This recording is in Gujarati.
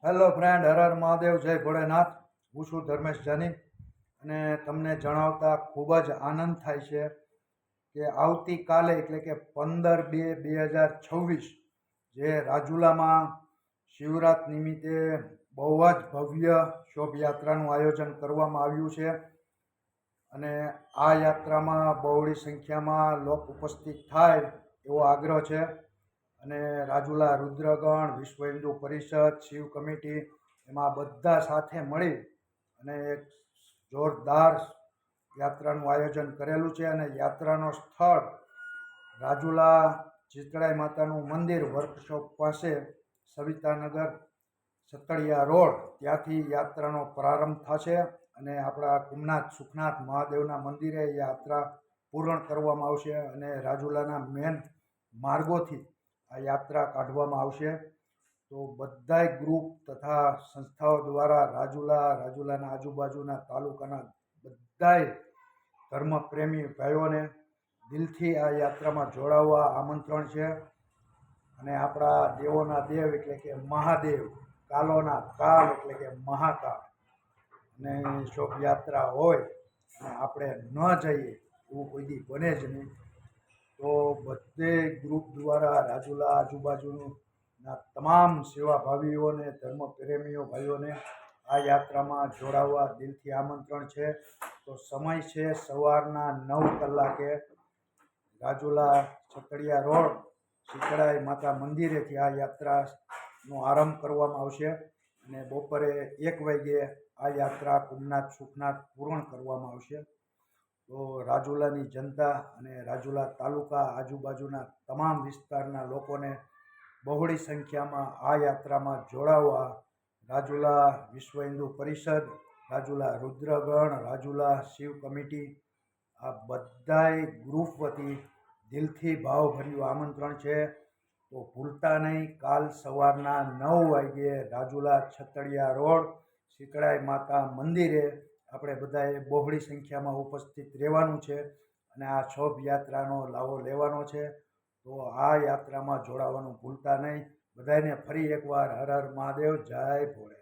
હેલો ફ્રેન્ડ, હર હર મહાદેવ, જય ભોળેનાથ. હું છું ધર્મેશ જાની અને તમને જણાવતા ખૂબ જ આનંદ થાય છે કે આવતીકાલે એટલે કે 15/2/2026 જે રાજુલામાં શિવરાત નિમિત્તે બહુ જ ભવ્ય શોભાયાત્રાનું આયોજન કરવામાં આવ્યું છે અને આ યાત્રામાં બહોળી સંખ્યામાં લોક ઉપસ્થિત થાય એવો આગ્રહ છે. અને રાજુલા રુદ્રગણ, વિશ્વ હિન્દુ પરિષદ, શિવ કમિટી એમાં બધા સાથે મળી અને એક જોરદાર યાત્રાનું આયોજન કરેલું છે. અને યાત્રાનો સ્થળ રાજુલા ચિતળાઈ માતાનું મંદિર વર્કશોપ પાસે સવિતાનગર સતળિયા રોડ, ત્યાંથી યાત્રાનો પ્રારંભ થશે અને આપણા કુમનાથ સુખનાથ મહાદેવના મંદિરે યાત્રા પૂર્ણ કરવામાં આવશે અને રાજુલાના મેન માર્ગોથી આ યાત્રા કાઢવામાં આવશે. તો બધાય ગ્રુપ તથા સંસ્થાઓ દ્વારા રાજુલાના આજુબાજુના તાલુકાના બધાય ધર્મપ્રેમી ભાઈઓને દિલથી આ યાત્રામાં જોડાવવા આમંત્રણ છે. અને આપણા દેવોના દેવ એટલે કે મહાદેવ, કાલોના કાલ એટલે કે મહાકાળ, અને શોભાયાત્રા હોય અને આપણે ન જઈએ એવું કોઈ દી બને જ નહીં. તો બધે ગ્રુપ દ્વારા રાજુલા આજુબાજુના તમામ સેવાભાવીઓને, ધર્મપ્રેમીઓ ભાઈઓને આ યાત્રામાં જોડાવવા દિલથી આમંત્રણ છે. તો સમય છે સવારના 9 કલાકે રાજુલા છતડિયા રોડ શીતળાઈ માતા મંદિરેથી આ યાત્રાનો આરંભ કરવામાં આવશે અને બપોરે 1 વાગ્યે આ યાત્રા કુમનાથ સુખનાથ પૂર્ણ કરવામાં આવશે. તો રાજુલાની જનતા અને રાજુલા તાલુકા આજુબાજુના તમામ વિસ્તારના લોકોને બહોળી સંખ્યામાં આ યાત્રામાં જોડાવવા રાજુલા વિશ્વ હિન્દુ પરિષદ, રાજુલા રુદ્રગણ, રાજુલા શિવ કમિટી આ બધાય ગ્રુપ વતી દિલથી ભાવભર્યું આમંત્રણ છે. તો ભૂલતા નહીં, કાલ સવારના 9 વાગ્યે રાજુલા છતડિયા રોડ શીતળાઈ માતા મંદિરે આપણે બધાએ બહોળી સંખ્યામાં ઉપસ્થિત રહેવાનું છે અને આ શોભાયાત્રાનો લાવો લેવાનો છે. તો આ યાત્રામાં જોડાવાનું ભૂલતા નહીં. બધાને ફરી એકવાર હર હર મહાદેવ, જય ભોળે.